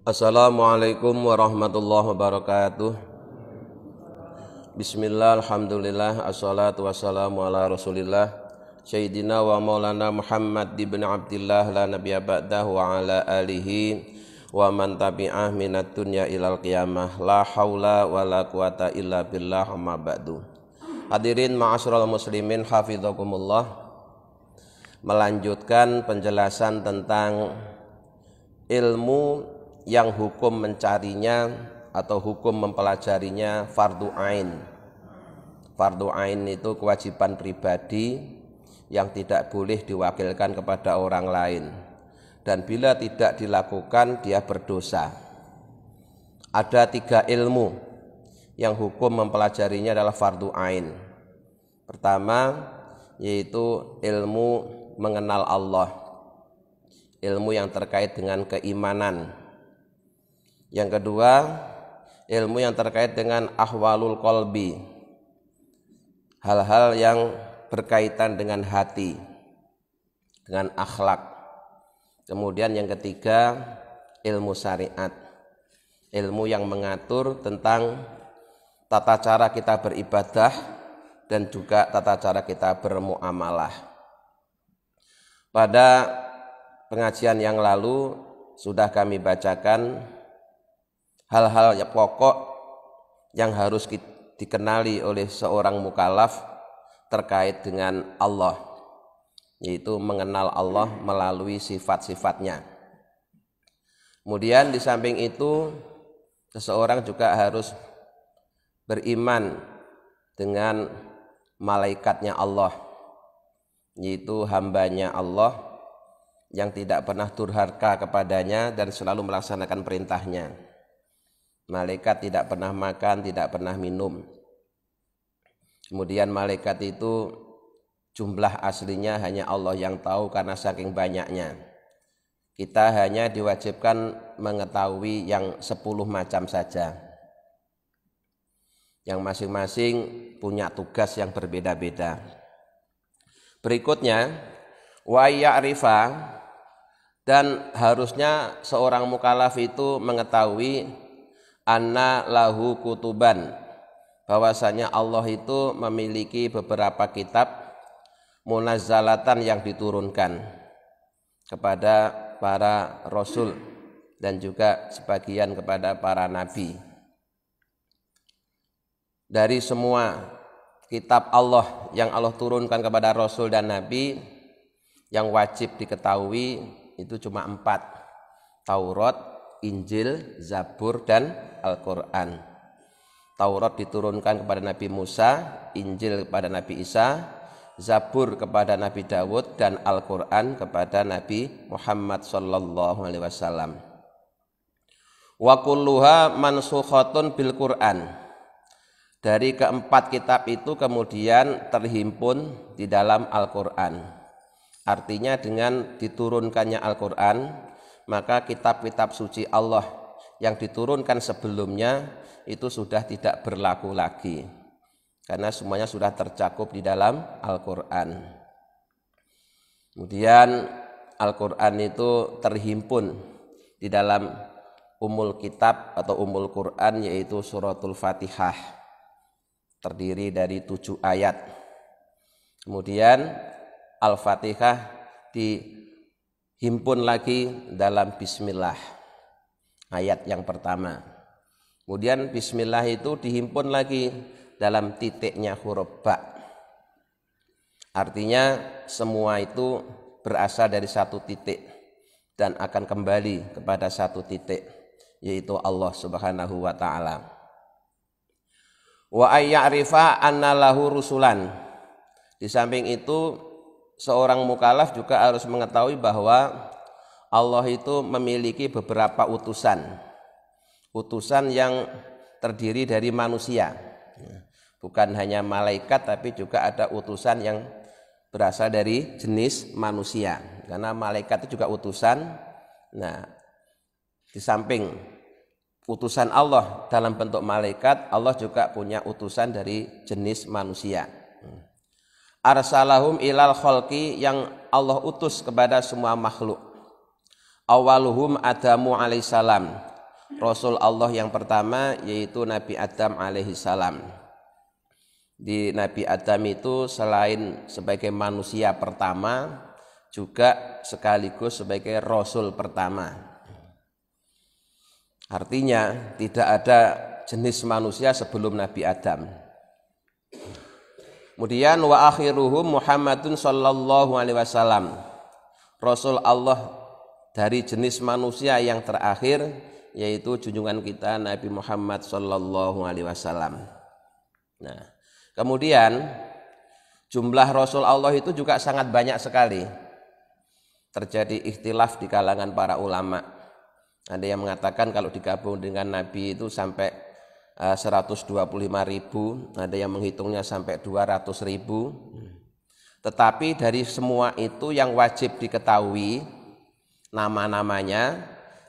Assalamualaikum warahmatullahi wabarakatuh. Bismillah, alhamdulillah, assalatu wassalamu ala rasulillah Sayyidina wa maulana Muhammad ibn Abdillah la nabiyya ba'dah wa ala alihi wa man tabi'ah minat dunya ilal qiyamah. La hawla wa la quwata illa billah amma ba'du. Hadirin ma'asyiral muslimin hafizakumullah. Melanjutkan penjelasan tentang ilmu yang hukum mencarinya atau hukum mempelajarinya fardu ain. Fardu ain itu kewajiban pribadi yang tidak boleh diwakilkan kepada orang lain, dan bila tidak dilakukan dia berdosa. Ada 3 ilmu yang hukum mempelajarinya adalah fardu ain. Pertama yaitu ilmu mengenal Allah, ilmu yang terkait dengan keimanan. Yang kedua, ilmu yang terkait dengan ahwalul qalbi, hal-hal yang berkaitan dengan hati, dengan akhlak. Kemudian yang ketiga, ilmu syariat, ilmu yang mengatur tentang tata cara kita beribadah dan juga tata cara kita bermuamalah. Pada pengajian yang lalu sudah kami bacakan hal-hal yang pokok yang harus dikenali oleh seorang mukallaf terkait dengan Allah, yaitu mengenal Allah melalui sifat-sifatnya. Kemudian di samping itu seseorang juga harus beriman dengan malaikatnya Allah, yaitu hambanya Allah yang tidak pernah durhaka kepadanya dan selalu melaksanakan perintahnya. Malaikat tidak pernah makan, tidak pernah minum. Kemudian malaikat itu jumlah aslinya hanya Allah yang tahu karena saking banyaknya. Kita hanya diwajibkan mengetahui yang 10 macam saja, yang masing-masing punya tugas yang berbeda-beda. Berikutnya, wa ya'rifa, dan harusnya seorang mukallaf itu mengetahui anna lahu kutuban, bahwasanya Allah itu memiliki beberapa kitab munazzalatan yang diturunkan kepada para rasul dan juga sebagian kepada para nabi. Dari semua kitab Allah yang Allah turunkan kepada rasul dan nabi, yang wajib diketahui itu cuma 4: Taurat, Injil, Zabur, dan Al-Quran. Taurat diturunkan kepada Nabi Musa, Injil kepada Nabi Isa, Zabur kepada Nabi Dawud, dan Al-Quran kepada Nabi Muhammad sallallahu alaihi wasallam. Wa kulluha mansukhatun bil Quran. Dari keempat kitab itu kemudian terhimpun di dalam Al-Quran. Artinya dengan diturunkannya Al-Quran, maka kitab-kitab suci Allah yang diturunkan sebelumnya itu sudah tidak berlaku lagi, karena semuanya sudah tercakup di dalam Al-Quran. Kemudian Al-Quran itu terhimpun di dalam Ummul Kitab atau Ummul Quran, yaitu suratul Fatihah, terdiri dari 7 ayat. Kemudian Al-Fatihah dihimpun lagi dalam Bismillah, ayat yang pertama. Kemudian Bismillah itu dihimpun lagi dalam titiknya huruf ba. Artinya semua itu berasal dari satu titik dan akan kembali kepada satu titik, yaitu Allah Subhanahu wa ta'ala. Wa ayya'rifa anna lahu rusulan. Di samping itu seorang mukallaf juga harus mengetahui bahwa Allah itu memiliki beberapa utusan yang terdiri dari manusia. Bukan hanya malaikat, tapi juga ada utusan yang berasal dari jenis manusia, karena malaikat itu juga utusan. Nah, di samping utusan Allah dalam bentuk malaikat, Allah juga punya utusan dari jenis manusia. Arsalahum ilal khalqi, yang Allah utus kepada semua makhluk. Awaluhum Adamu alaihissalam, Rasul Allah yang pertama yaitu Nabi Adam alaihi salam. Di Nabi Adam itu selain sebagai manusia pertama juga sekaligus sebagai Rasul pertama. Artinya tidak ada jenis manusia sebelum Nabi Adam. Kemudian wa akhiruhum Muhammadun sallallahu alaihi wasallam. Rasul Allah dari jenis manusia yang terakhir yaitu junjungan kita Nabi Muhammad sallallahu alaihi wasallam. Nah, kemudian jumlah Rasul Allah itu juga sangat banyak sekali. Terjadi ikhtilaf di kalangan para ulama. Ada yang mengatakan kalau digabung dengan Nabi itu sampai 125.000, ada yang menghitungnya sampai 200.000. Tetapi dari semua itu yang wajib diketahui nama-namanya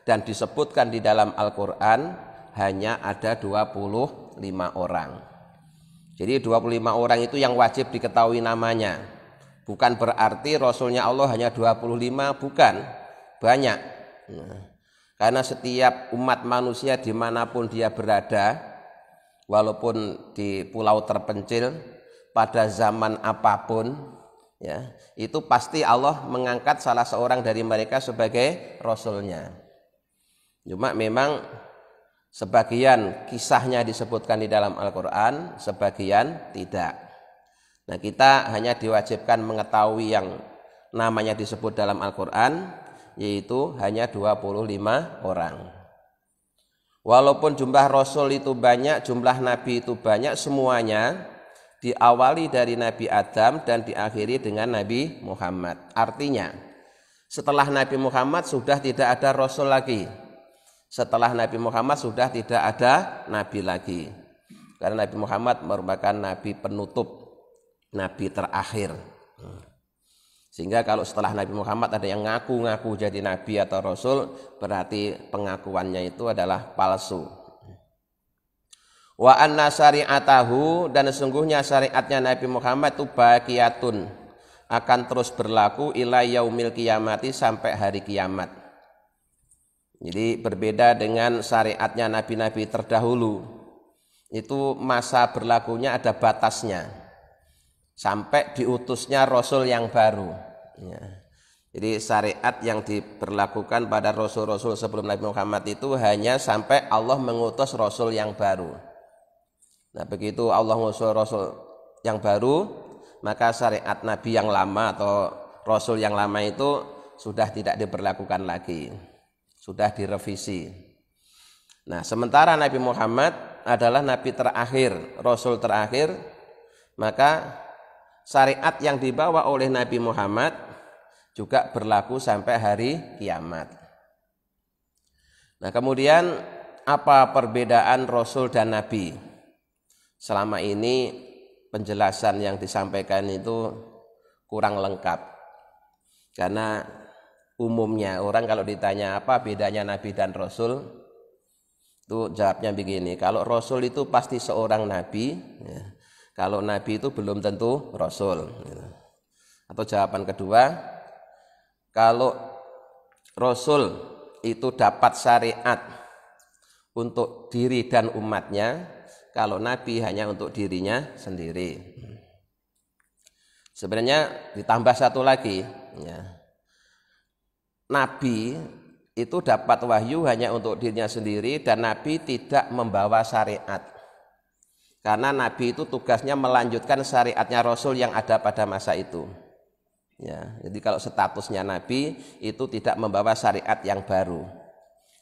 dan disebutkan di dalam Al-Quran hanya ada 25 orang. Jadi 25 orang itu yang wajib diketahui namanya. Bukan berarti Rasulnya Allah hanya 25, bukan, banyak. Karena setiap umat manusia dimanapun dia berada, walaupun di pulau terpencil, pada zaman apapun, ya, itu pasti Allah mengangkat salah seorang dari mereka sebagai Rasulnya. Cuma memang sebagian kisahnya disebutkan di dalam Al-Quran, sebagian tidak. Nah, kita hanya diwajibkan mengetahui yang namanya disebut dalam Al-Quran, yaitu hanya 25 orang. Walaupun jumlah Rasul itu banyak, jumlah Nabi itu banyak, semuanya diawali dari Nabi Adam dan diakhiri dengan Nabi Muhammad. Artinya setelah Nabi Muhammad sudah tidak ada Rasul lagi. Setelah Nabi Muhammad sudah tidak ada Nabi lagi. Karena Nabi Muhammad merupakan Nabi penutup, Nabi terakhir. Sehingga kalau setelah Nabi Muhammad ada yang ngaku-ngaku jadi Nabi atau Rasul, berarti pengakuannya itu adalah palsu. Wa anna syari'atahu, dan sesungguhnya syariatnya Nabi Muhammad itu baqiyatun, akan terus berlaku ila yaumil qiyamati, sampai hari kiamat. Jadi berbeda dengan syariatnya nabi-nabi terdahulu. Itu masa berlakunya ada batasnya. Sampai diutusnya Rasul yang baru. Ya. Jadi syariat yang diberlakukan pada Rasul-Rasul sebelum Nabi Muhammad itu hanya sampai Allah mengutus Rasul yang baru. Nah, begitu Allah mengutus Rasul yang baru, maka syariat Nabi yang lama atau Rasul yang lama itu sudah tidak diberlakukan lagi, sudah direvisi. Nah, sementara Nabi Muhammad adalah Nabi terakhir, Rasul terakhir, maka syariat yang dibawa oleh Nabi Muhammad juga berlaku sampai hari kiamat. Nah, kemudian apa perbedaan Rasul dan Nabi? Selama ini penjelasan yang disampaikan itu kurang lengkap. Karena umumnya orang kalau ditanya apa bedanya Nabi dan Rasul, itu jawabnya begini, kalau Rasul itu pasti seorang Nabi, ya. Kalau Nabi itu belum tentu Rasul. Atau jawaban kedua, kalau Rasul itu dapat syariat untuk diri dan umatnya, kalau Nabi hanya untuk dirinya sendiri. Sebenarnya ditambah satu lagi, ya. Nabi itu dapat wahyu hanya untuk dirinya sendiri, dan Nabi tidak membawa syariat. Karena Nabi itu tugasnya melanjutkan syariatnya Rasul yang ada pada masa itu. Ya, jadi kalau statusnya Nabi itu tidak membawa syariat yang baru,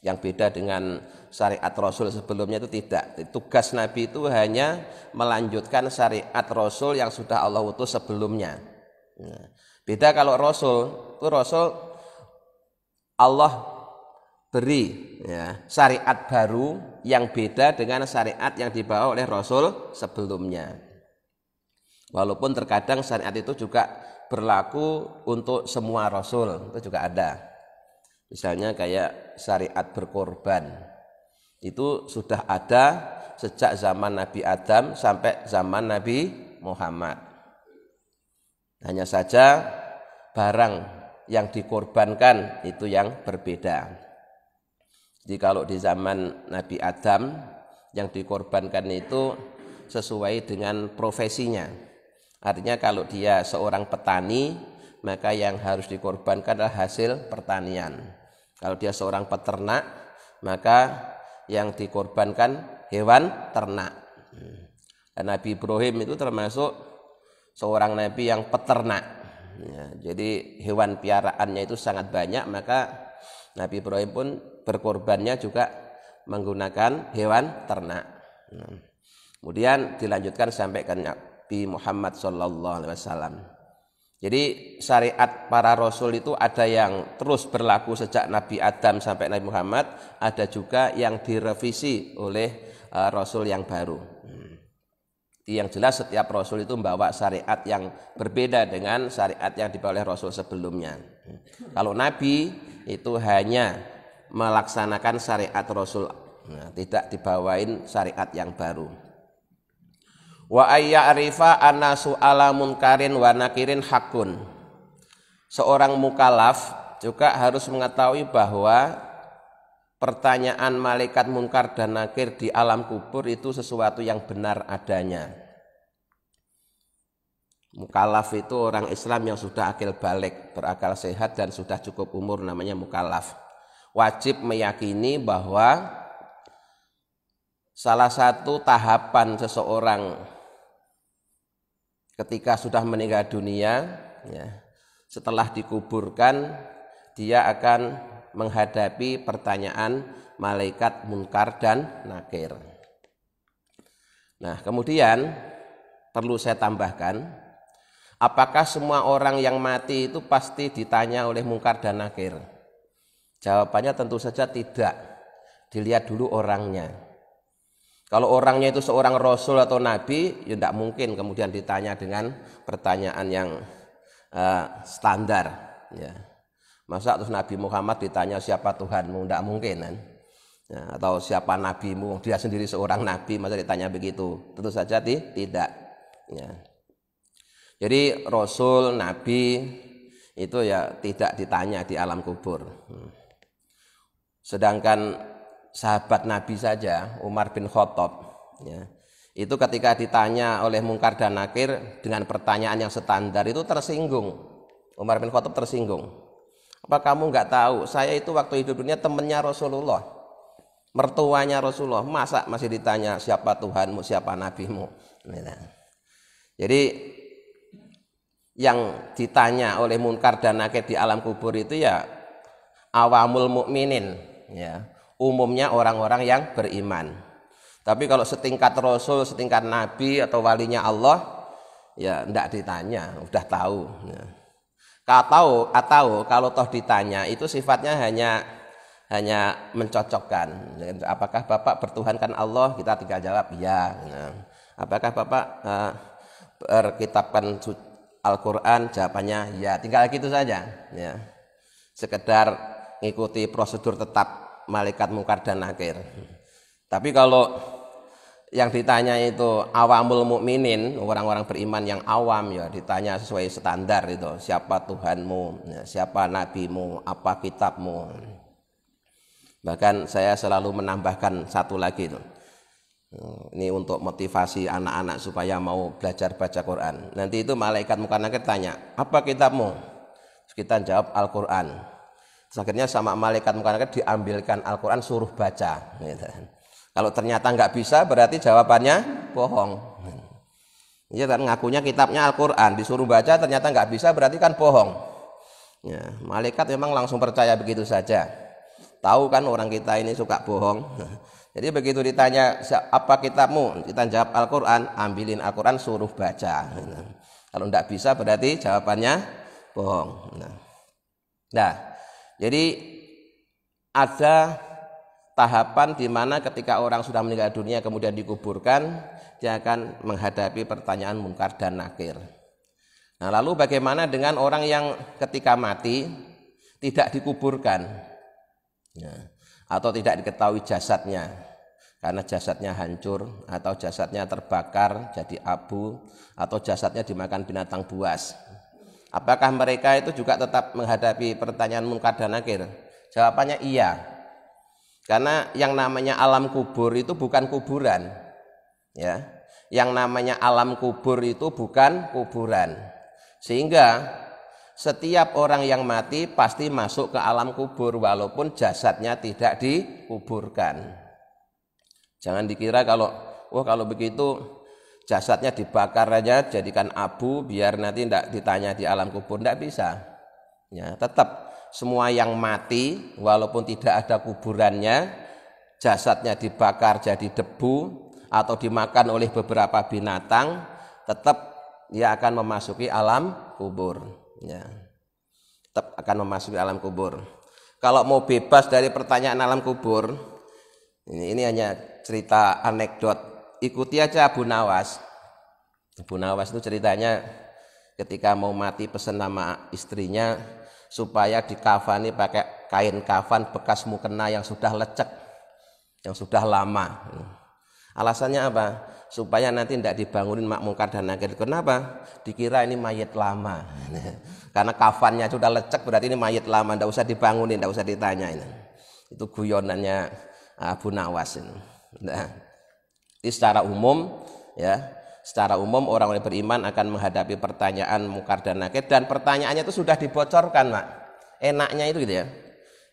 yang beda dengan syariat Rasul sebelumnya, itu tidak. Tugas Nabi itu hanya melanjutkan syariat Rasul yang sudah Allah utus sebelumnya. Ya. Beda kalau Rasul, itu Rasul Allah beri, ya, syariat baru yang beda dengan syariat yang dibawa oleh Rasul sebelumnya. Walaupun terkadang syariat itu juga berlaku untuk semua Rasul, itu juga ada. Misalnya kayak syariat berkorban, itu sudah ada sejak zaman Nabi Adam sampai zaman Nabi Muhammad. Hanya saja barang yang dikorbankan itu yang berbeda. Jadi kalau di zaman Nabi Adam yang dikorbankan itu sesuai dengan profesinya. Artinya kalau dia seorang petani, maka yang harus dikorbankan adalah hasil pertanian. Kalau dia seorang peternak, maka yang dikorbankan hewan ternak. Dan Nabi Ibrahim itu termasuk seorang nabi yang peternak. Ya, jadi hewan piaraannya itu sangat banyak, maka Nabi Ibrahim pun berkorbannya juga menggunakan hewan ternak. Kemudian dilanjutkan sampai ke Nabi Muhammad SAW. Jadi syariat para rasul itu ada yang terus berlaku sejak Nabi Adam sampai Nabi Muhammad, ada juga yang direvisi oleh rasul yang baru. Yang jelas setiap rasul itu membawa syariat yang berbeda dengan syariat yang dibawa oleh rasul sebelumnya. Kalau nabi itu hanya melaksanakan syariat rasul, tidak dibawain syariat yang baru. Wa ayya'rifa anna su'ala munkarin wa nakirin hakun. Seorang mukallaf juga harus mengetahui bahwa pertanyaan malaikat munkar dan nakir di alam kubur itu sesuatu yang benar adanya. Mukallaf itu orang Islam yang sudah akil balik, berakal sehat dan sudah cukup umur, namanya mukallaf. Wajib meyakini bahwa salah satu tahapan seseorang ketika sudah meninggal dunia, ya, setelah dikuburkan, dia akan menghadapi pertanyaan malaikat munkar dan nakir. Nah, kemudian perlu saya tambahkan, apakah semua orang yang mati itu pasti ditanya oleh munkar dan nakir? Jawabannya tentu saja tidak. Dilihat dulu orangnya. Kalau orangnya itu seorang rasul atau nabi, ya tidak mungkin kemudian ditanya dengan pertanyaan yang standar. Ya. Masa terus Nabi Muhammad ditanya siapa Tuhanmu? Tidak mungkin kan? Ya, atau siapa nabimu? Dia sendiri seorang nabi, masa ditanya begitu? Tentu saja tidak. Ya. Jadi rasul, nabi itu ya tidak ditanya di alam kubur. Sedangkan sahabat Nabi saja, Umar bin Khattab, ya, itu ketika ditanya oleh munkar dan nakir dengan pertanyaan yang standar itu tersinggung. Umar bin Khattab tersinggung. Apa kamu nggak tahu? Saya itu waktu hidup dunia temannya Rasulullah, mertuanya Rasulullah. Masa masih ditanya siapa Tuhanmu, siapa nabimu? Jadi yang ditanya oleh munkar dan nakir di alam kubur itu ya awamul mukminin, ya. Umumnya orang-orang yang beriman. Tapi kalau setingkat rasul, setingkat nabi atau walinya Allah, ya tidak ditanya, udah tahu. Ya. Atau kalau toh ditanya itu sifatnya hanya mencocokkan. Apakah Bapak bertuhankan Allah? Kita tinggal jawab ya. Nah, apakah Bapak berkitabkan Al-Quran? Jawabannya ya. Tinggal gitu saja. Ya. Sekedar ngikuti prosedur tetap malaikat munkar dan nakir. Tapi kalau yang ditanya itu awamul mukminin, orang-orang beriman yang awam, ya ditanya sesuai standar itu, siapa Tuhanmu, ya, siapa nabimu, apa kitabmu. Bahkan saya selalu menambahkan satu lagi itu. Ini untuk motivasi anak-anak supaya mau belajar baca Quran. Nanti itu malaikat munkar nakir tanya, apa kitabmu? Terus kita jawab Al-Quran. Akhirnya sama malaikat munkar nakir diambilkan Al-Quran, suruh baca. Kalau ternyata nggak bisa, berarti jawabannya bohong. Iya kan, ngakunya kitabnya Al-Quran, disuruh baca ternyata nggak bisa, berarti kan bohong. Ya, malaikat memang langsung percaya begitu saja. Tahu kan orang kita ini suka bohong. Jadi begitu ditanya apa kitabmu, kita jawab Al-Quran, ambilin Al-Quran, suruh baca. Kalau nggak bisa, berarti jawabannya bohong. Nah, jadi ada tahapan di mana ketika orang sudah meninggal dunia kemudian dikuburkan, dia akan menghadapi pertanyaan munkar dan nakir. Nah, lalu bagaimana dengan orang yang ketika mati tidak dikuburkan, ya, atau tidak diketahui jasadnya karena jasadnya hancur atau jasadnya terbakar jadi abu atau jasadnya dimakan binatang buas? Apakah mereka itu juga tetap menghadapi pertanyaan munkar dan nakir? Jawabannya iya. Karena yang namanya alam kubur itu bukan kuburan. Ya. Yang namanya alam kubur itu bukan kuburan. Sehingga setiap orang yang mati pasti masuk ke alam kubur walaupun jasadnya tidak dikuburkan. Jangan dikira kalau begitu jasadnya dibakar aja jadikan abu biar nanti tidak ditanya di alam kubur, tidak bisa. Ya, tetap semua yang mati walaupun tidak ada kuburannya, jasadnya dibakar jadi debu atau dimakan oleh beberapa binatang, tetap dia akan memasuki alam kubur. Ya, tetap akan memasuki alam kubur. Kalau mau bebas dari pertanyaan alam kubur, ini hanya cerita anekdot. Ikuti aja Abu Nawas. Abu Nawas itu ceritanya ketika mau mati pesan nama istrinya supaya dikafani pakai kain kafan bekas mukena yang sudah lecek, yang sudah lama. Alasannya apa? Supaya nanti tidak dibangunin mak mungkar dan nakir. Kenapa? Dikira ini mayat lama. Karena kafannya sudah lecek berarti ini mayat lama, tidak usah dibangunin, tidak usah ditanyain. Itu guyonannya Abu Nawas. Nah, secara umum ya, secara umum orang yang beriman akan menghadapi pertanyaan mungkar dan nakir, dan pertanyaannya itu sudah dibocorkan, Mak. Enaknya itu gitu ya.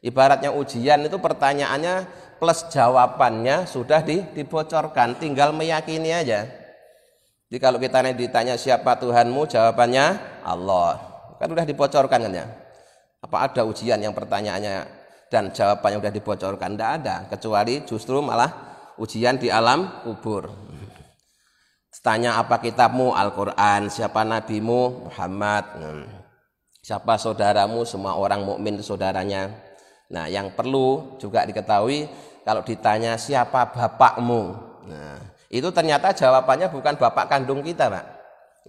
Ibaratnya ujian itu pertanyaannya plus jawabannya sudah dibocorkan, tinggal meyakini aja. Jadi kalau kita ditanya siapa Tuhanmu, jawabannya Allah. Kan sudah dibocorkan kan ya. Apa ada ujian yang pertanyaannya dan jawabannya sudah dibocorkan? Tidak ada, kecuali justru malah ujian di alam kubur. Tanya apa kitabmu, Al-Quran. Siapa nabimu, Muhammad. Siapa saudaramu, semua orang mukmin saudaranya. Nah, yang perlu juga diketahui kalau ditanya siapa bapakmu, nah itu ternyata jawabannya bukan bapak kandung kita, Pak.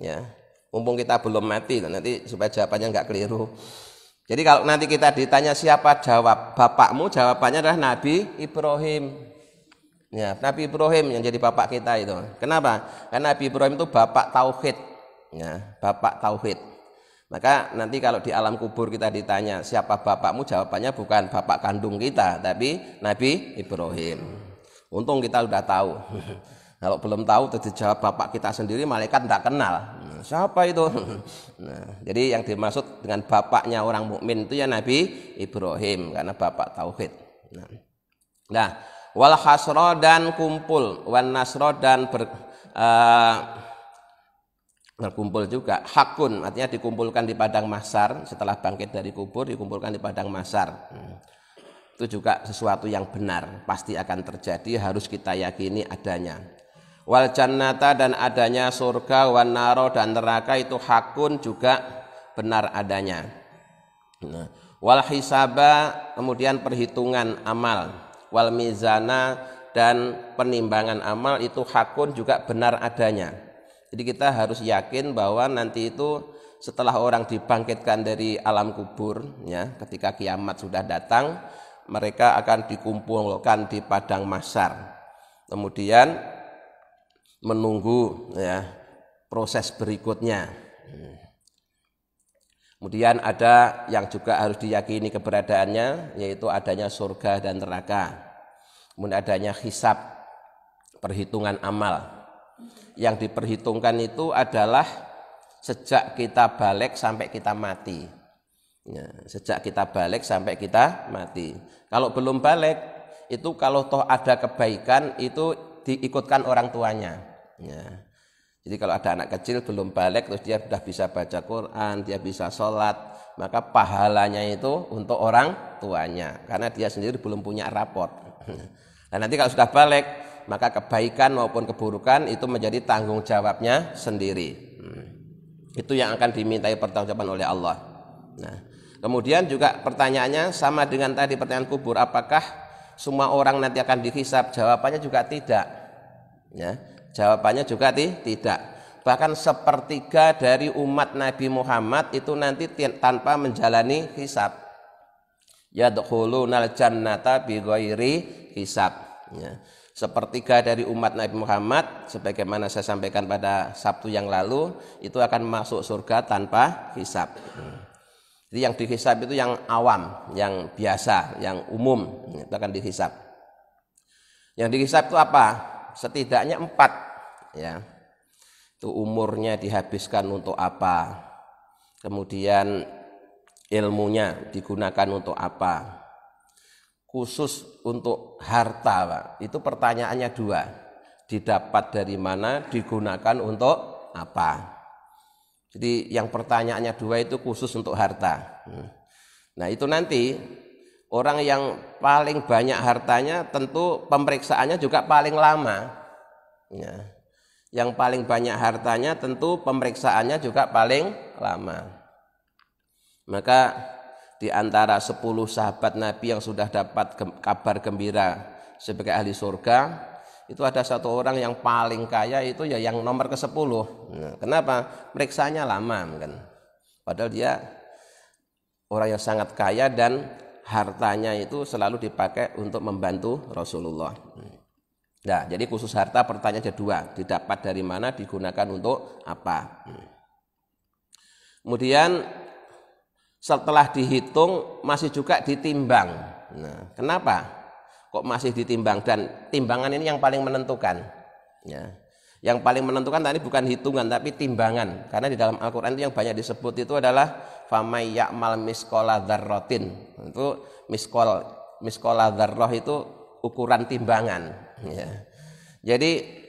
Ya, mumpung kita belum mati, nanti supaya jawabannya nggak keliru. Jadi kalau nanti kita ditanya siapa jawab bapakmu, jawabannya adalah Nabi Ibrahim. Ya, Nabi Ibrahim yang jadi bapak kita itu. Kenapa? Karena Nabi Ibrahim itu bapak tauhid. Ya, bapak tauhid. Maka nanti kalau di alam kubur kita ditanya siapa bapakmu, jawabannya bukan bapak kandung kita, tapi Nabi Ibrahim. Untung kita sudah tahu. Kalau belum tahu terus dijawab bapak kita sendiri, malaikat tidak kenal. Siapa itu? Nah, jadi yang dimaksud dengan bapaknya orang mukmin itu ya Nabi Ibrahim, karena bapak tauhid. Nah, wal hasro dan kumpul, wan nasro dan berkumpul juga, hakun artinya dikumpulkan di padang mahsyar setelah bangkit dari kubur, dikumpulkan di padang mahsyar. Itu juga sesuatu yang benar, pasti akan terjadi, harus kita yakini adanya. Wal jannata dan adanya surga, wan naro dan neraka itu hakun juga benar adanya. Nah, wal hisaba kemudian perhitungan amal, wal mizana dan penimbangan amal itu hakun juga benar adanya. Jadi kita harus yakin bahwa nanti itu setelah orang dibangkitkan dari alam kubur, ya, ketika kiamat sudah datang, mereka akan dikumpulkan di padang mahsyar. Kemudian menunggu ya proses berikutnya. Kemudian ada yang juga harus diyakini keberadaannya, yaitu adanya surga dan neraka. Kemudian adanya hisab, perhitungan amal. Yang diperhitungkan itu adalah sejak kita balik sampai kita mati. Ya, sejak kita balik sampai kita mati. Kalau belum balik, itu kalau toh ada kebaikan itu diikutkan orang tuanya. Ya. Jadi kalau ada anak kecil belum balik terus dia sudah bisa baca Quran, dia bisa sholat, maka pahalanya itu untuk orang tuanya, karena dia sendiri belum punya raport. Dan nanti kalau sudah balik, maka kebaikan maupun keburukan itu menjadi tanggung jawabnya sendiri. Itu yang akan dimintai pertanggungjawaban oleh Allah. Nah, kemudian juga pertanyaannya sama dengan tadi pertanyaan kubur, apakah semua orang nanti akan dihisab? Jawabannya juga tidak. Ya, jawabannya juga tidak. Bahkan sepertiga dari umat Nabi Muhammad itu nanti tanpa menjalani hisab. Yadkhulunal jannata bighairi hisab. Ya. Sepertiga dari umat Nabi Muhammad, sebagaimana saya sampaikan pada Sabtu yang lalu, itu akan masuk surga tanpa hisab. Jadi yang dihisab itu yang awam, yang biasa, yang umum, itu akan dihisab. Yang dihisab itu apa? Setidaknya 4 ya. Itu umurnya dihabiskan untuk apa? Kemudian ilmunya digunakan untuk apa? Khusus untuk harta, Pak. Itu pertanyaannya 2. Didapat dari mana, digunakan untuk apa? Jadi yang pertanyaannya 2 itu khusus untuk harta. Nah, itu nanti orang yang paling banyak hartanya tentu pemeriksaannya juga paling lama. Ya. Yang paling banyak hartanya tentu pemeriksaannya juga paling lama. Maka di antara 10 sahabat Nabi yang sudah dapat kabar gembira sebagai ahli surga, itu ada satu orang yang paling kaya, itu ya yang nomor ke-10. Nah, kenapa? Periksanya lama kan. Padahal dia orang yang sangat kaya dan hartanya itu selalu dipakai untuk membantu Rasulullah. Nah, jadi khusus harta pertanyaannya 2, didapat dari mana, digunakan untuk apa. Kemudian setelah dihitung masih juga ditimbang. Nah, kenapa kok masih ditimbang? Dan timbangan ini yang paling menentukan. Ya. Yang paling menentukan tadi bukan hitungan tapi timbangan. Karena di dalam Al-Quran itu yang banyak disebut itu adalah famay ya'mal miskola dzarratin. Itu miskola dzarrah itu ukuran timbangan. Ya. Jadi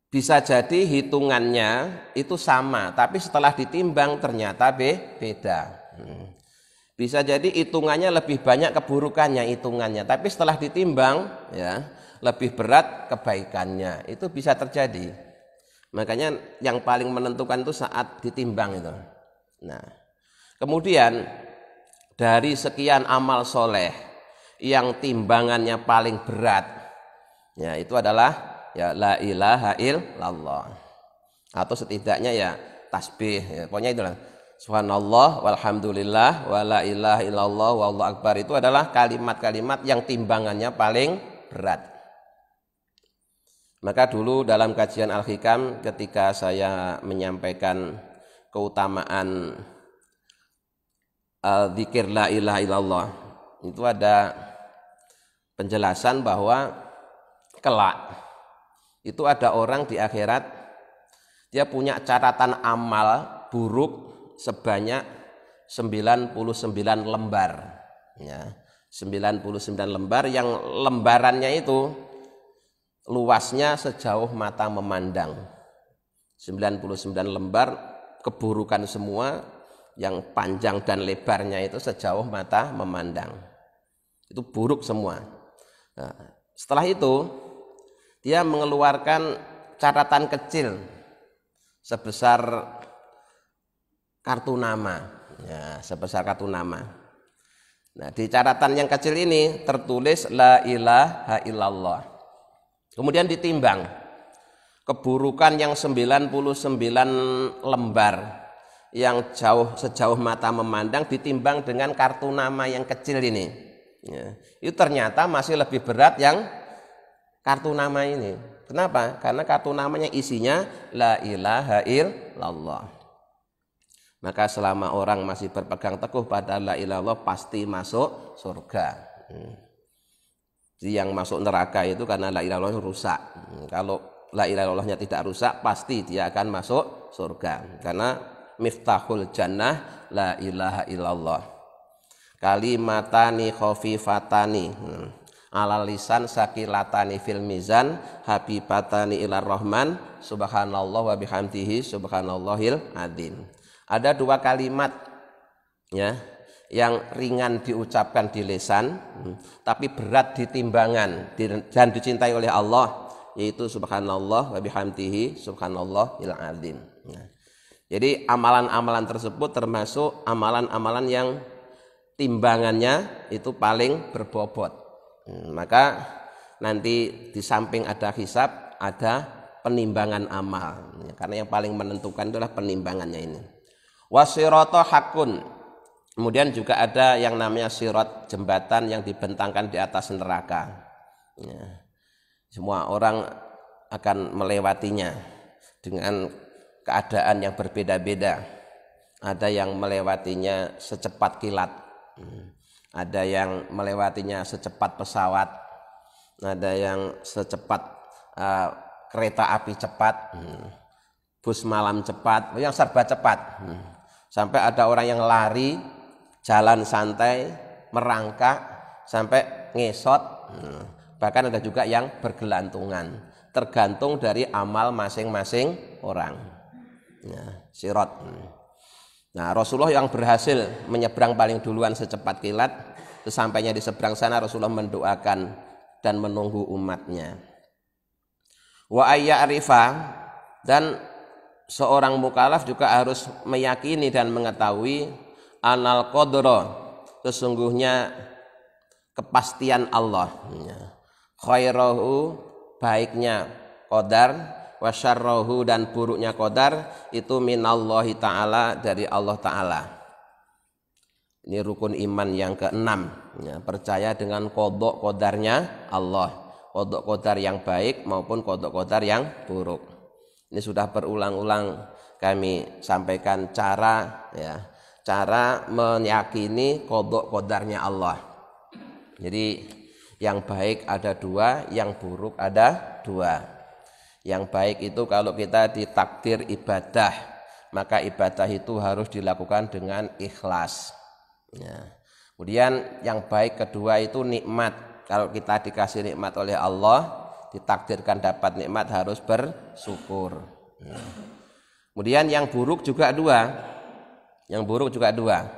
bisa jadi hitungannya itu sama, tapi setelah ditimbang ternyata beda. Bisa jadi hitungannya lebih banyak keburukannya hitungannya, tapi setelah ditimbang ya lebih berat kebaikannya. Itu bisa terjadi. Makanya yang paling menentukan itu saat ditimbang itu. Nah, kemudian dari sekian amal soleh yang timbangannya paling berat, ya itu adalah ya la ilaha illallah, atau setidaknya ya tasbih. Ya, pokoknya itulah. Subhanallah walhamdulillah wa la ilaha illallah wallahu akbar, itu adalah kalimat-kalimat yang timbangannya paling berat. Maka dulu dalam kajian Al-Hikam ketika saya menyampaikan keutamaan zikir la ilaha illallah, itu ada penjelasan bahwa kelak itu ada orang di akhirat dia punya catatan amal buruk sebanyak 99 lembar ya, 99 lembar yang lembarannya itu luasnya sejauh mata memandang. 99 lembar keburukan semua yang panjang dan lebarnya itu sejauh mata memandang. Itu buruk semua. Nah, setelah itu dia mengeluarkan catatan kecil sebesar kartu nama. Ya, sebesar kartu nama. Nah, di catatan yang kecil ini tertulis la ilaha illallah. Kemudian ditimbang keburukan yang 99 lembar yang sejauh mata memandang ditimbang dengan kartu nama yang kecil ini. Ya, itu ternyata masih lebih berat yang kartu nama ini. Kenapa? Karena kartu namanya isinya la ilaha illallah. Maka selama orang masih berpegang teguh pada la ilaha illallah pasti masuk surga. Jadi yang masuk neraka itu karena la ilaha illallah rusak. Kalau la ilaha illallahnya tidak rusak pasti dia akan masuk surga. Karena miftahul jannah la ilaha illallah. Kalimatani khafifatani ala lisan sakilatani fil mizan habibatani ilar rahman subhanallah wa bihamdihi subhanallahil adzim. Ada 2 kalimat ya yang ringan diucapkan di lisan tapi berat di timbangan dan dicintai oleh Allah, yaitu subhanallah wa bihamdihi subhanallahil adzim. Jadi amalan-amalan tersebut termasuk amalan-amalan yang timbangannya itu paling berbobot. Maka nanti di samping ada hisab ada penimbangan amal, karena yang paling menentukan adalah penimbangannya ini. Wasirata hakun. Kemudian juga ada yang namanya sirat, jembatan yang dibentangkan di atas neraka. Ya. Semua orang akan melewatinya dengan keadaan yang berbeda-beda. Ada yang melewatinya secepat kilat, ada yang melewatinya secepat pesawat, ada yang secepat kereta api cepat, bus malam cepat, yang serba cepat. Sampai ada orang yang lari, jalan santai, merangkak, sampai ngesot. Bahkan ada juga yang bergelantungan. Tergantung dari amal masing-masing orang. Sirat. Nah, Rasulullah yang berhasil menyeberang paling duluan secepat kilat, sesampainya di seberang sana Rasulullah mendoakan dan menunggu umatnya. Wa ayya'rifa, dan seorang mukallaf juga harus meyakini dan mengetahui anal qadra, sesungguhnya kepastian Allah, khairahu, baiknya qadar, wa syarrahu, dan buruknya qadar itu minallahi ta'ala, dari Allah ta'ala. Ini rukun iman yang keenam, percaya dengan qadha qadarnya Allah, qadha qadar yang baik maupun qadha qadar yang buruk. Ini sudah berulang-ulang kami sampaikan cara meyakini qadha qadarnya Allah. Jadi yang baik ada dua, yang buruk ada dua. Yang baik itu kalau kita ditakdir ibadah, maka ibadah itu harus dilakukan dengan ikhlas. Kemudian yang baik kedua itu nikmat. Kalau kita dikasih nikmat oleh Allah, ditakdirkan dapat nikmat, harus bersyukur. Kemudian yang buruk juga dua. Yang buruk juga dua.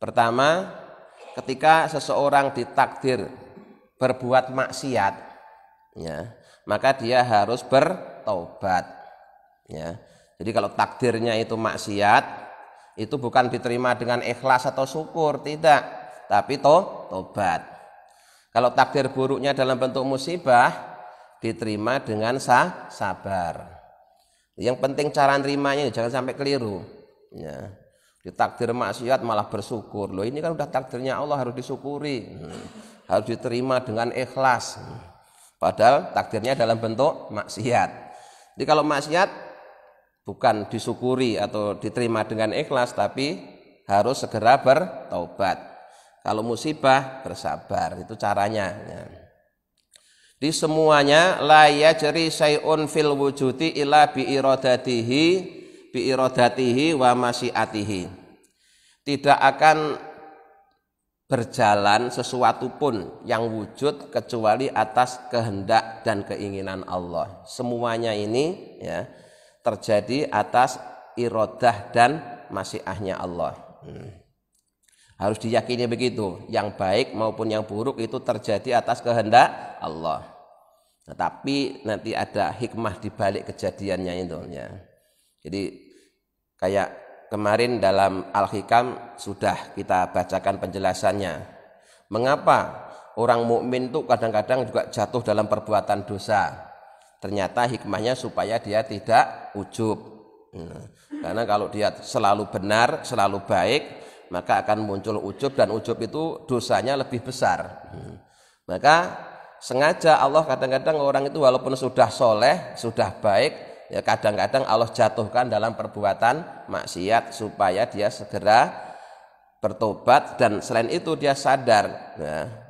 Pertama, ketika seseorang ditakdir berbuat maksiat, maka dia harus bertaubat. Jadi kalau takdirnya itu maksiat, itu bukan diterima dengan ikhlas atau syukur, tidak, tapi tobat. Kalau takdir buruknya dalam bentuk musibah, diterima dengan sabar. Yang penting cara nerimanya, jangan sampai keliru. Ditakdir maksiat malah bersyukur. Loh, ini kan udah takdirnya Allah, harus disyukuri, harus diterima dengan ikhlas. Padahal takdirnya dalam bentuk maksiat. Jadi kalau maksiat bukan disyukuri atau diterima dengan ikhlas, tapi harus segera bertaubat. Kalau musibah bersabar, itu caranya. Di semuanya la yajri syai'un fil wujudi illa bi iradatihi wa masyiatihi. Tidak akan berjalan sesuatu pun yang wujud kecuali atas kehendak dan keinginan Allah. Semuanya ini terjadi atas iradah dan masyiahnya Allah. Harus diyakini begitu. Yang baik maupun yang buruk itu terjadi atas kehendak Allah. Tapi nanti ada hikmah di balik kejadiannya itu. Jadi kayak kemarin dalam Al-Hikam sudah kita bacakan penjelasannya. Mengapa orang mukmin itu kadang-kadang juga jatuh dalam perbuatan dosa? Ternyata hikmahnya supaya dia tidak ujub. Karena kalau dia selalu benar, selalu baik, maka akan muncul ujub, dan ujub itu dosanya lebih besar. Maka sengaja Allah kadang-kadang orang itu walaupun sudah soleh, sudah baik, kadang-kadang Allah jatuhkan dalam perbuatan maksiat supaya dia segera bertobat, dan selain itu dia sadar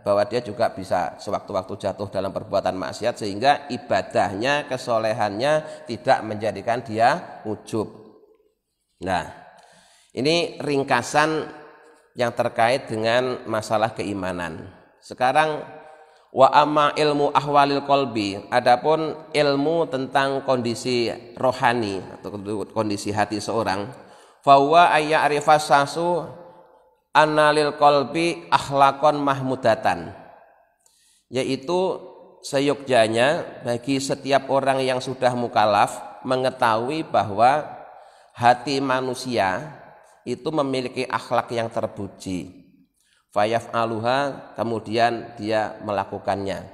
bahwa dia juga bisa sewaktu-waktu jatuh dalam perbuatan maksiat, sehingga ibadahnya, kesolehannya tidak menjadikan dia ujub. Nah, ini ringkasan yang terkait dengan masalah keimanan. Sekarang wa amma ilmu ahwalil qalbi, adapun ilmu tentang kondisi rohani atau kondisi hati seorang, fa huwa ayya'rifa sasu annalil qalbi akhlaqon mahmudatan, yaitu seyogyanya bagi setiap orang yang sudah mukallaf mengetahui bahwa hati manusia itu memiliki akhlak yang terpuji. Fayaf'aluha, kemudian dia melakukannya.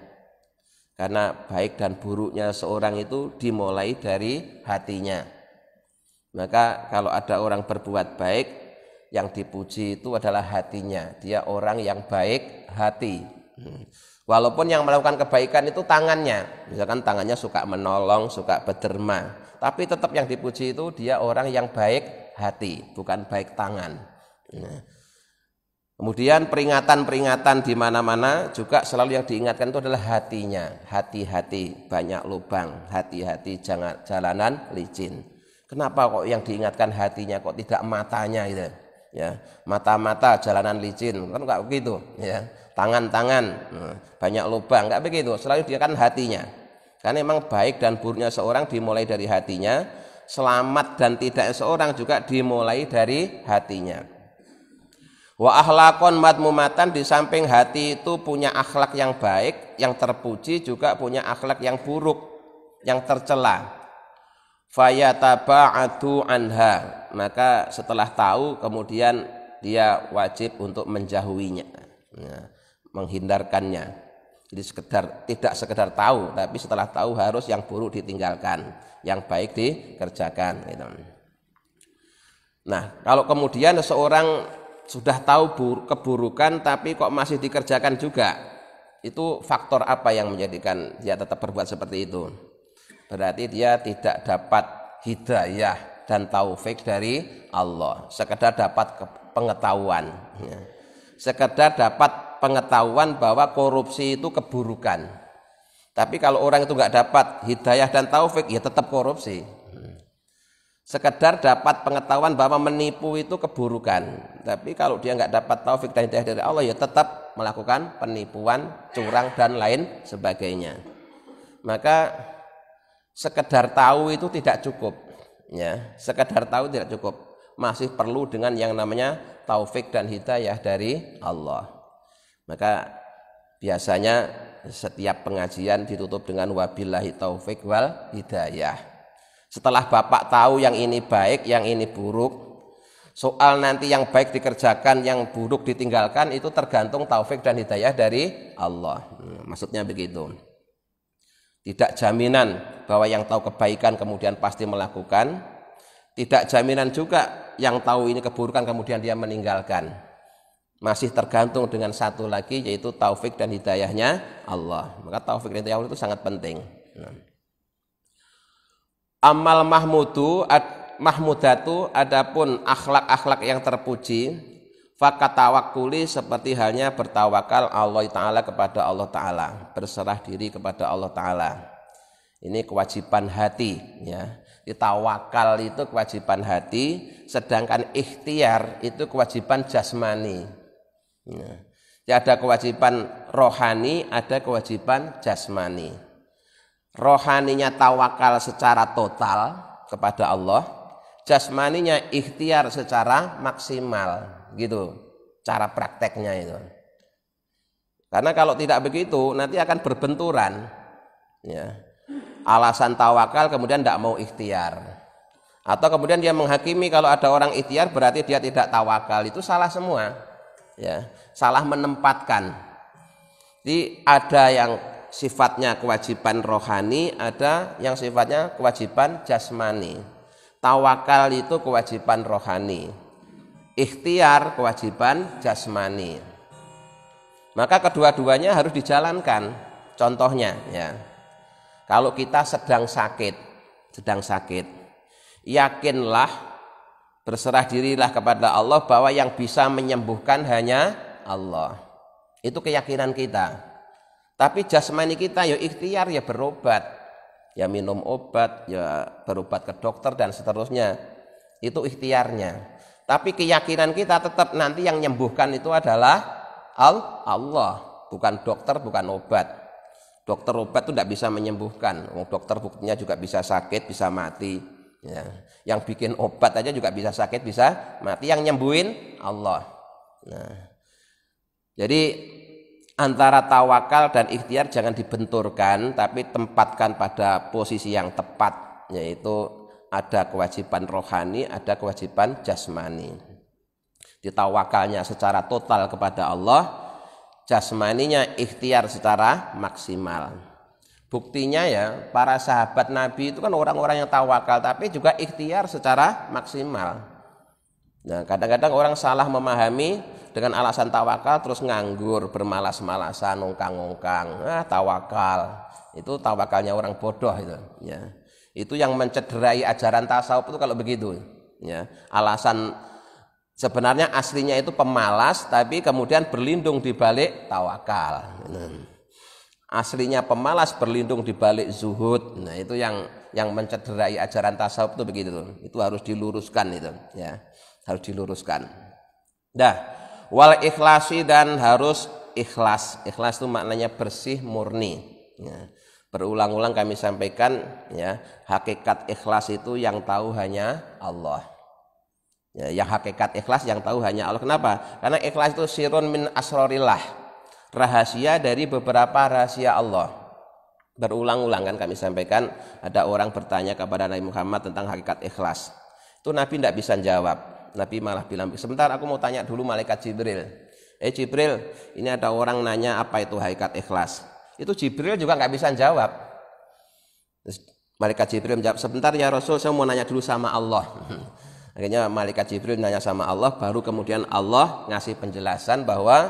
Karena baik dan buruknya seorang itu dimulai dari hatinya. Maka kalau ada orang berbuat baik, yang dipuji itu adalah hatinya. Dia orang yang baik hati. Walaupun yang melakukan kebaikan itu tangannya, misalkan tangannya suka menolong, suka berderma, tapi tetap yang dipuji itu dia orang yang baik hati, bukan baik tangan. Kemudian peringatan-peringatan di mana-mana juga selalu yang diingatkan itu adalah hatinya. Hati-hati banyak lubang, hati-hati jangan jalanan licin. Kenapa kok yang diingatkan hatinya kok tidak matanya gitu? Ya, mata-mata jalanan licin kan enggak begitu, ya. Tangan-tangan banyak lubang, enggak begitu. Selalu diingatkan hatinya. Karena memang baik dan buruknya seorang dimulai dari hatinya, selamat dan tidak seorang juga dimulai dari hatinya. Wa akhlaqon madmumatan, di samping hati itu punya akhlak yang baik, yang terpuji, juga punya akhlak yang buruk, yang tercela. Fayataba'atu anha, maka setelah tahu kemudian dia wajib untuk menjauhinya, menghindarkannya. Jadi tidak sekedar tahu, tapi setelah tahu harus yang buruk ditinggalkan, yang baik dikerjakan gitu. Nah, kalau kemudian seseorang sudah tahu keburukan tapi kok masih dikerjakan juga, itu faktor apa yang menjadikan dia tetap berbuat seperti itu? Berarti dia tidak dapat hidayah dan taufik dari Allah, sekedar dapat pengetahuan, ya. Sekedar dapat pengetahuan bahwa korupsi itu keburukan. Tapi kalau orang itu nggak dapat hidayah dan taufik, ya tetap korupsi. Sekedar dapat pengetahuan bahwa menipu itu keburukan, tapi kalau dia nggak dapat taufik dan hidayah dari Allah, ya tetap melakukan penipuan, curang dan lain sebagainya. Maka sekedar tahu itu tidak cukup, ya. Sekedar tahu tidak cukup, masih perlu dengan yang namanya taufik dan hidayah dari Allah. Maka biasanya setiap pengajian ditutup dengan wabillahi taufik wal hidayah. Setelah Bapak tahu yang ini baik, yang ini buruk, soal nanti yang baik dikerjakan, yang buruk ditinggalkan, itu tergantung taufik dan hidayah dari Allah. Maksudnya begitu. Tidak jaminan bahwa yang tahu kebaikan kemudian pasti melakukan. Tidak jaminan juga yang tahu ini keburukan kemudian dia meninggalkan. Masih tergantung dengan satu lagi, yaitu taufik dan hidayahnya Allah. Maka taufik dan hidayah Allah itu sangat penting. Amal mahmudatu, adapun akhlak-akhlak yang terpuji, fakatawakuli, seperti halnya bertawakal Allah Ta'ala kepada Allah Ta'ala, berserah diri kepada Allah Ta'ala. Ini kewajiban hati, ya. Tawakal itu kewajiban hati, sedangkan ikhtiar itu kewajiban jasmani. Ya. Jadi ada kewajiban rohani, ada kewajiban jasmani. Rohaninya tawakal secara total kepada Allah, jasmaninya ikhtiar secara maksimal, gitu cara prakteknya itu. Karena kalau tidak begitu nanti akan berbenturan, ya. Alasan tawakal kemudian tidak mau ikhtiar, atau kemudian dia menghakimi kalau ada orang ikhtiar berarti dia tidak tawakal, itu salah semua, ya. Salah menempatkan. Jadi ada yang sifatnya kewajiban rohani, ada yang sifatnya kewajiban jasmani. Tawakal itu kewajiban rohani, ikhtiar kewajiban jasmani. Maka kedua-duanya harus dijalankan. Contohnya, ya, kalau kita sedang sakit, yakinlah, berserah dirilah kepada Allah bahwa yang bisa menyembuhkan hanya Allah. Itu keyakinan kita. Tapi jasmani kita ya ikhtiar, ya berobat, ya minum obat, ya berobat ke dokter dan seterusnya. Itu ikhtiarnya. Tapi keyakinan kita tetap nanti yang menyembuhkan itu adalah Allah, bukan dokter, bukan obat. Dokter obat itu tidak bisa menyembuhkan. Dokter buktinya juga bisa sakit, bisa mati. Ya. Yang bikin obat aja juga bisa sakit, bisa mati. Yang nyembuhin Allah. Nah, jadi antara tawakal dan ikhtiar jangan dibenturkan, tapi tempatkan pada posisi yang tepat, yaitu ada kewajiban rohani, ada kewajiban jasmani. Ditawakalnya secara total kepada Allah, jasmaninya ikhtiar secara maksimal. Buktinya ya, para sahabat Nabi itu kan orang-orang yang tawakal tapi juga ikhtiar secara maksimal. Nah, kadang-kadang orang salah memahami, dengan alasan tawakal terus nganggur, bermalas-malasan, ngongkang-ngongkang. Tawakal. Itu tawakalnya orang bodoh itu, ya. Itu yang mencederai ajaran tasawuf itu kalau begitu, ya. Alasan Sebenarnya aslinya itu pemalas, tapi kemudian berlindung di balik tawakal. Aslinya pemalas berlindung di balik zuhud. Nah, itu yang mencederai ajaran tasawuf itu begitu. Itu harus diluruskan itu, ya. Harus diluruskan. Dah, wal ikhlasi, dan harus ikhlas. Ikhlas itu maknanya bersih, murni. Ya. Berulang-ulang kami sampaikan, ya, hakikat ikhlas itu yang tahu hanya Allah. Ya, yang hakikat ikhlas yang tahu hanya Allah. Kenapa? Karena ikhlas itu sirun min asrorillah, rahasia dari beberapa rahasia Allah. Berulang-ulang kan kami sampaikan, ada orang bertanya kepada Nabi Muhammad tentang hakikat ikhlas. Itu Nabi tidak bisa jawab. Nabi malah bilang, sebentar aku mau tanya dulu malaikat Jibril. Jibril, ini ada orang nanya apa itu hakikat ikhlas. Itu Jibril juga nggak bisa jawab. Terus malaikat Jibril menjawab, sebentar ya Rasul, saya mau nanya dulu sama Allah. Akhirnya malaikat Jibril nanya sama Allah, baru kemudian Allah ngasih penjelasan bahwa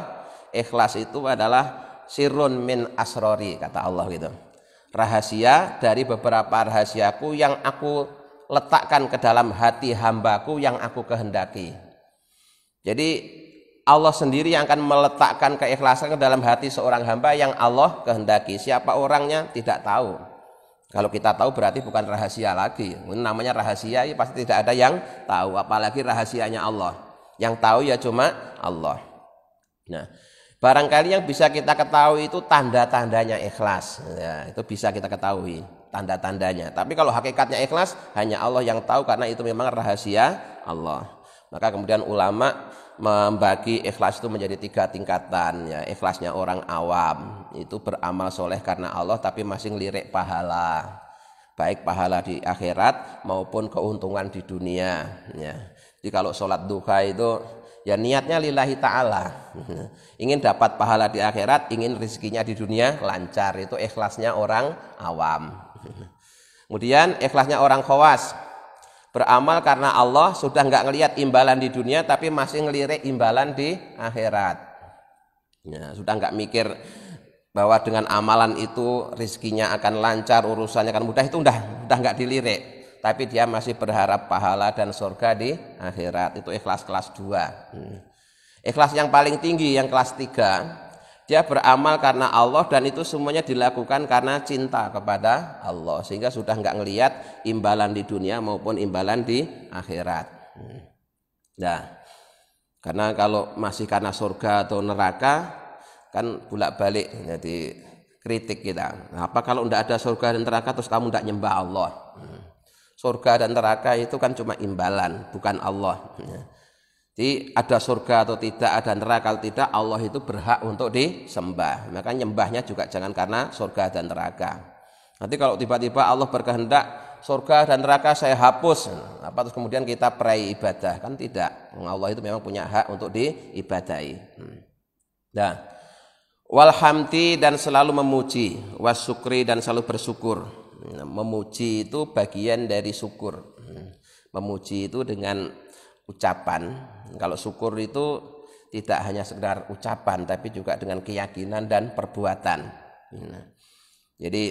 ikhlas itu adalah sirrun min asrori, kata Allah gitu. Rahasia dari beberapa rahasiaku yang aku letakkan ke dalam hati hambaku yang aku kehendaki. Jadi Allah sendiri yang akan meletakkan keikhlasan ke dalam hati seorang hamba yang Allah kehendaki. Siapa orangnya tidak tahu. Kalau kita tahu berarti bukan rahasia lagi. Namanya rahasia ya pasti tidak ada yang tahu, apalagi rahasianya Allah. Yang tahu ya cuma Allah. Nah, barangkali yang bisa kita ketahui itu tanda-tandanya ikhlas. Ya, itu bisa kita ketahui tanda-tandanya. Tapi kalau hakikatnya ikhlas hanya Allah yang tahu, karena itu memang rahasia Allah. Maka kemudian ulama membagi ikhlas itu menjadi 3 tingkatan, ya. Ikhlasnya orang awam itu beramal soleh karena Allah tapi masih ngelirik pahala, baik pahala di akhirat maupun keuntungan di dunia, ya. Jadi kalau sholat duha itu ya niatnya lillahi ta'ala, ingin dapat pahala di akhirat, ingin rezekinya di dunia lancar, itu ikhlasnya orang awam. Kemudian ikhlasnya orang khawas, beramal karena Allah, sudah nggak ngelihat imbalan di dunia tapi masih ngelirik imbalan di akhirat. Ya, sudah nggak mikir bahwa dengan amalan itu rezekinya akan lancar, urusannya akan mudah, itu udah nggak dilirik. Tapi dia masih berharap pahala dan surga di akhirat. Itu ikhlas kelas 2. Ikhlas yang paling tinggi, yang kelas 3, dia beramal karena Allah dan itu semuanya dilakukan karena cinta kepada Allah, sehingga sudah nggak ngelihat imbalan di dunia maupun imbalan di akhirat. Nah, karena kalau masih karena surga atau neraka kan bolak-balik jadi kritik kita. Nah, apa kalau tidak ada surga dan neraka terus kamu tidak nyembah Allah? Surga dan neraka itu kan cuma imbalan, bukan Allah. Jadi ada surga atau tidak, ada neraka atau tidak, Allah itu berhak untuk disembah. Maka nyembahnya juga jangan karena surga dan neraka. Nanti kalau tiba-tiba Allah berkehendak surga dan neraka saya hapus, apa terus kemudian kita perai ibadah? Kan tidak. Allah itu memang punya hak untuk diibadahi. Nah, walhamdi, dan selalu memuji, wasyukri, dan selalu bersyukur. Memuji itu bagian dari syukur. Memuji itu dengan ucapan. Kalau syukur itu tidak hanya sekedar ucapan tapi juga dengan keyakinan dan perbuatan. Jadi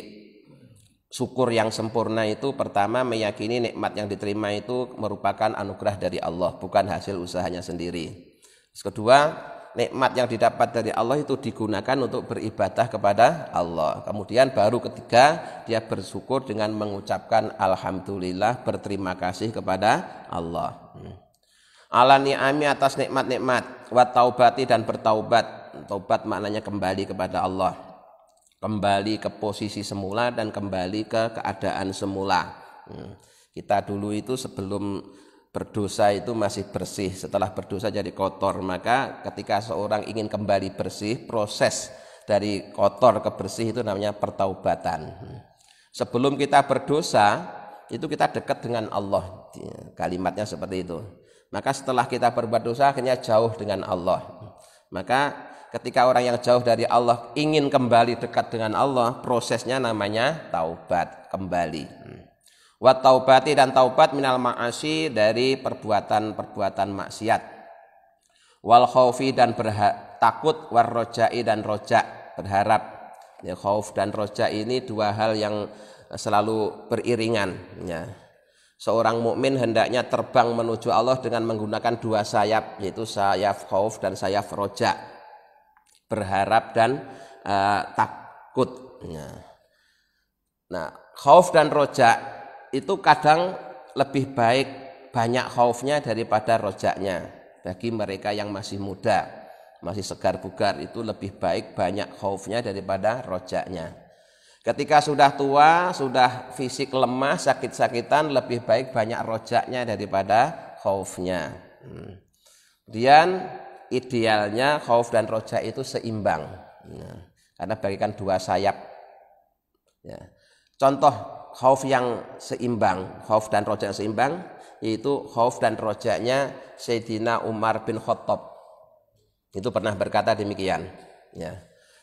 syukur yang sempurna itu pertama meyakini nikmat yang diterima itu merupakan anugerah dari Allah, bukan hasil usahanya sendiri. Kedua, nikmat yang didapat dari Allah itu digunakan untuk beribadah kepada Allah. Kemudian baru ketiga, dia bersyukur dengan mengucapkan alhamdulillah, berterima kasih kepada Allah. Ala ni'ami, atas nikmat-nikmat, wa taubati, dan bertaubat. Taubat maknanya kembali kepada Allah, kembali ke posisi semula dan kembali ke keadaan semula. Kita dulu itu sebelum berdosa itu masih bersih, setelah berdosa jadi kotor. Maka ketika seorang ingin kembali bersih, proses dari kotor ke bersih itu namanya pertaubatan. Sebelum kita berdosa itu kita dekat dengan Allah, kalimatnya seperti itu. Maka setelah kita berbuat dosa akhirnya jauh dengan Allah. Maka ketika orang yang jauh dari Allah ingin kembali dekat dengan Allah, prosesnya namanya taubat, kembali. Wa taubati, dan taubat minal ma'asi, dari perbuatan-perbuatan maksiat. Wal khaufi, dan takut, war rojai, dan roja, berharap. Ya, khauf dan roja ini dua hal yang selalu beriringan, ya. Seorang mukmin hendaknya terbang menuju Allah dengan menggunakan dua sayap, yaitu sayap khauf dan sayap roja, berharap dan takut. Nah, khauf dan roja itu kadang lebih baik banyak khaufnya daripada rojaknya. Bagi mereka yang masih muda, masih segar bugar, itu lebih baik banyak khaufnya daripada rojaknya. Ketika sudah tua, sudah fisik lemah, sakit-sakitan, lebih baik banyak rojaknya daripada khaufnya. Kemudian idealnya khauf dan rojak itu seimbang, karena bagikan dua sayap. Contoh khauf yang seimbang, khauf dan rojak yang seimbang, yaitu khauf dan rojaknya Sayyidina Umar bin Khattab. Itu pernah berkata demikian.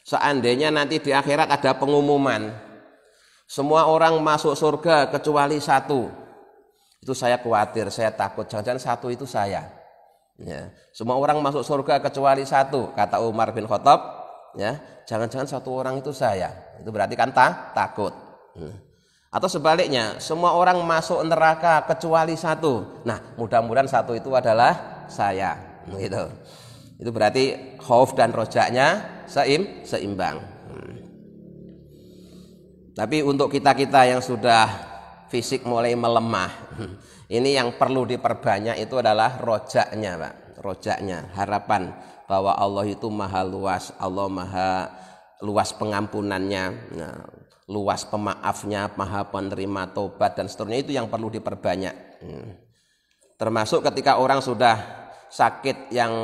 Seandainya nanti di akhirat ada pengumuman, semua orang masuk surga kecuali satu, itu saya khawatir, saya takut jangan-jangan satu itu saya. Semua orang masuk surga kecuali satu, kata Umar bin Khattab, jangan-jangan satu orang itu saya. Itu berarti kan takut. Atau sebaliknya, semua orang masuk neraka kecuali satu, nah mudah-mudahan satu itu adalah saya. Itu berarti khauf dan rojaknya seimbang. Tapi untuk kita-kita yang sudah fisik mulai melemah, ini yang perlu diperbanyak itu adalah rojaknya, Pak. Rojaknya, harapan bahwa Allah itu maha luas, Allah maha luas pengampunannya, luas pemaafnya, maha penerima tobat dan seterusnya, itu yang perlu diperbanyak. Termasuk ketika orang sudah sakit yang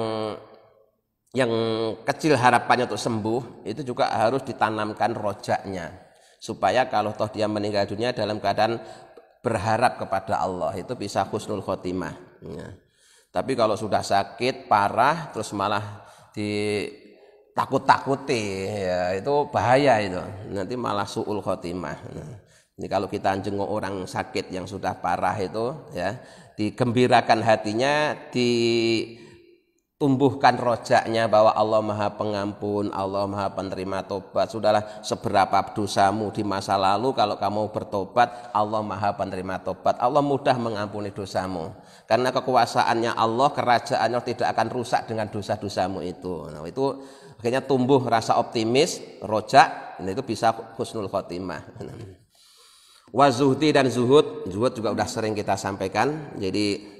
kecil harapannya untuk sembuh, itu juga harus ditanamkan rojaknya, supaya kalau toh dia meninggal dunia dalam keadaan berharap kepada Allah, itu bisa husnul khotimah. Tapi kalau sudah sakit parah terus malah ditakut-takuti, itu bahaya, itu nanti malah su'ul khotimah. Ini kalau kita jenguk orang sakit yang sudah parah itu, digembirakan hatinya, tumbuhkan rojaknya bahwa Allah maha pengampun, Allah maha penerima tobat. Sudahlah, seberapa dosamu di masa lalu, kalau kamu bertobat, Allah maha penerima tobat, Allah mudah mengampuni dosamu. Karena kekuasaannya Allah, kerajaannya tidak akan rusak dengan dosa-dosamu itu. Nah, itu akhirnya tumbuh rasa optimis, rojak, itu bisa husnul khotimah. Wazuhdi dan zuhud juga udah sering kita sampaikan. Jadi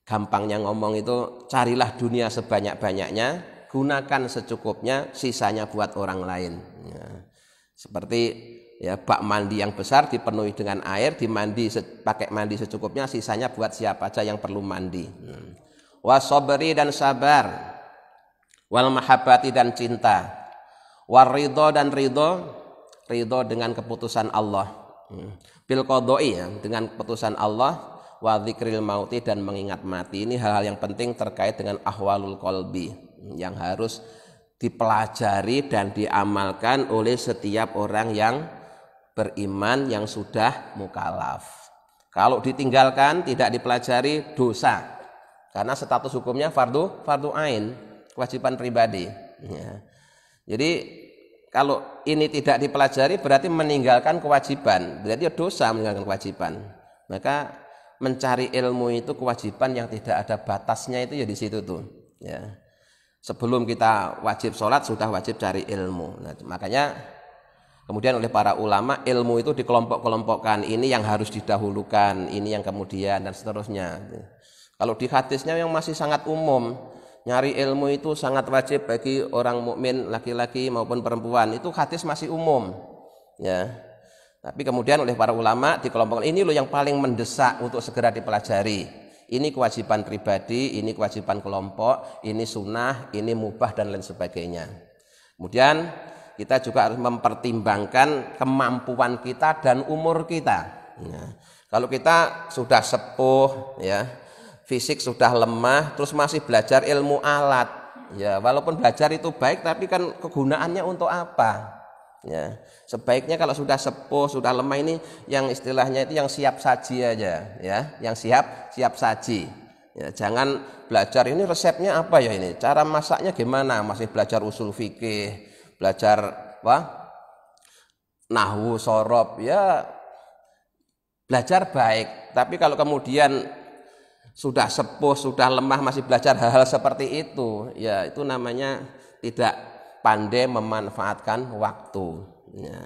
gampangnya ngomong itu, carilah dunia sebanyak-banyaknya, gunakan secukupnya, sisanya buat orang lain. Seperti bak mandi yang besar dipenuhi dengan air, pakai mandi secukupnya, sisanya buat siapa aja yang perlu mandi. Wasobri dan sabar, wal mahabbati dan cinta, war ridho dan ridho dengan keputusan Allah, bil qadai, dengan keputusan Allah, wa dzikril mauti dan mengingat mati. Ini hal-hal yang penting terkait dengan ahwalul qalbi yang harus dipelajari dan diamalkan oleh setiap orang yang beriman yang sudah mukallaf. Kalau ditinggalkan, tidak dipelajari, dosa. Karena status hukumnya fardu ain, kewajiban pribadi. Jadi kalau ini tidak dipelajari berarti meninggalkan kewajiban, berarti dosa meninggalkan kewajiban. Maka mencari ilmu itu kewajiban yang tidak ada batasnya, itu di situ tuh. Sebelum kita wajib sholat sudah wajib cari ilmu. Nah, makanya kemudian oleh para ulama ilmu itu dikelompok-kelompokkan. Ini yang harus didahulukan, ini yang kemudian, dan seterusnya. Kalau di hadisnya yang masih sangat umum, nyari ilmu itu sangat wajib bagi orang mukmin laki-laki maupun perempuan, itu hadis masih umum. Tapi kemudian oleh para ulama dikelompokkan, ini loh yang paling mendesak untuk segera dipelajari. Ini kewajiban pribadi, ini kewajiban kelompok, ini sunnah, ini mubah dan lain sebagainya. Kemudian kita juga harus mempertimbangkan kemampuan kita dan umur kita. Kalau kita sudah sepuh, fisik sudah lemah, terus masih belajar ilmu alat, walaupun belajar itu baik, tapi kan kegunaannya untuk apa? Sebaiknya kalau sudah sepuh, sudah lemah, ini yang istilahnya itu yang siap saji aja, yang siap saji. Jangan belajar ini resepnya apa ini, cara masaknya gimana, masih belajar usul fikih, belajar nahwu, sorob, Belajar baik, tapi kalau kemudian sudah sepuh, sudah lemah masih belajar hal-hal seperti itu, ya itu namanya tidak pandai memanfaatkan waktu. Ya.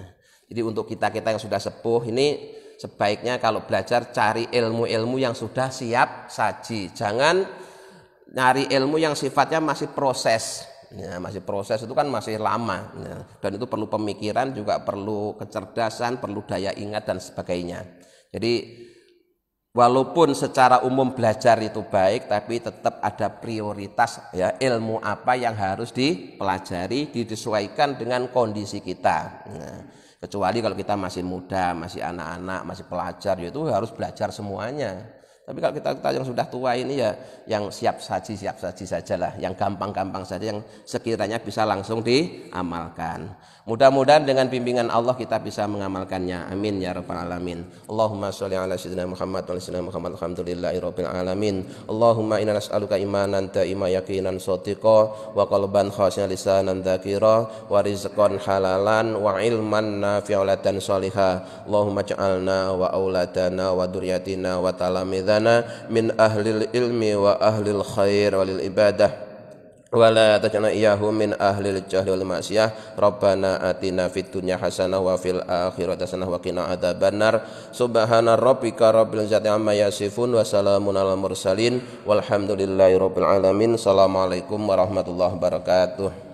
Jadi untuk kita-kita yang sudah sepuh ini sebaiknya kalau belajar cari ilmu-ilmu yang sudah siap saji. Jangan nyari ilmu yang sifatnya masih proses. Ya, masih proses itu kan masih lama. Ya. Dan itu perlu pemikiran, juga perlu kecerdasan, perlu daya ingat dan sebagainya. Jadi walaupun secara umum belajar itu baik, tapi tetap ada prioritas ya, ilmu apa yang harus dipelajari, disesuaikan dengan kondisi kita. Nah, kecuali kalau kita masih muda, masih anak-anak, masih pelajar, ya itu harus belajar semuanya. Tapi kalau kita yang sudah tua ini ya yang siap saji sajalah, yang gampang-gampang saja, yang sekiranya bisa langsung diamalkan. Mudah-mudahan dengan bimbingan Allah kita bisa mengamalkannya. Amin ya rabbal alamin. Allahumma sholli ala sayyidina Muhammad wa ala sayyidina Muhammad alhamdulillahirabbil alamin. Allahumma inna nas'aluka imanan daima yaqinan shadiqa wa qalban khashi'an lisanan dzakira wa rizqan halalan wa ilman nafi'atan shalihah. Allahumma ij'alna wa auladana wa dzurriyyatina wa talamidana min ahlil ilmi wa ahlil khair walil ibadah. Wala taj'alna iyyahum min ahlil jahli wal ma'siyah. Rabbana atina fid dunya hasanah wa fil akhirati hasanah wa qina adzabannar. Subhana rabbika rabbil izzati amma yasifun wa salamun alal mursalin walhamdulillahi rabbil alamin. Assalamualaikum warahmatullahi wabarakatuh.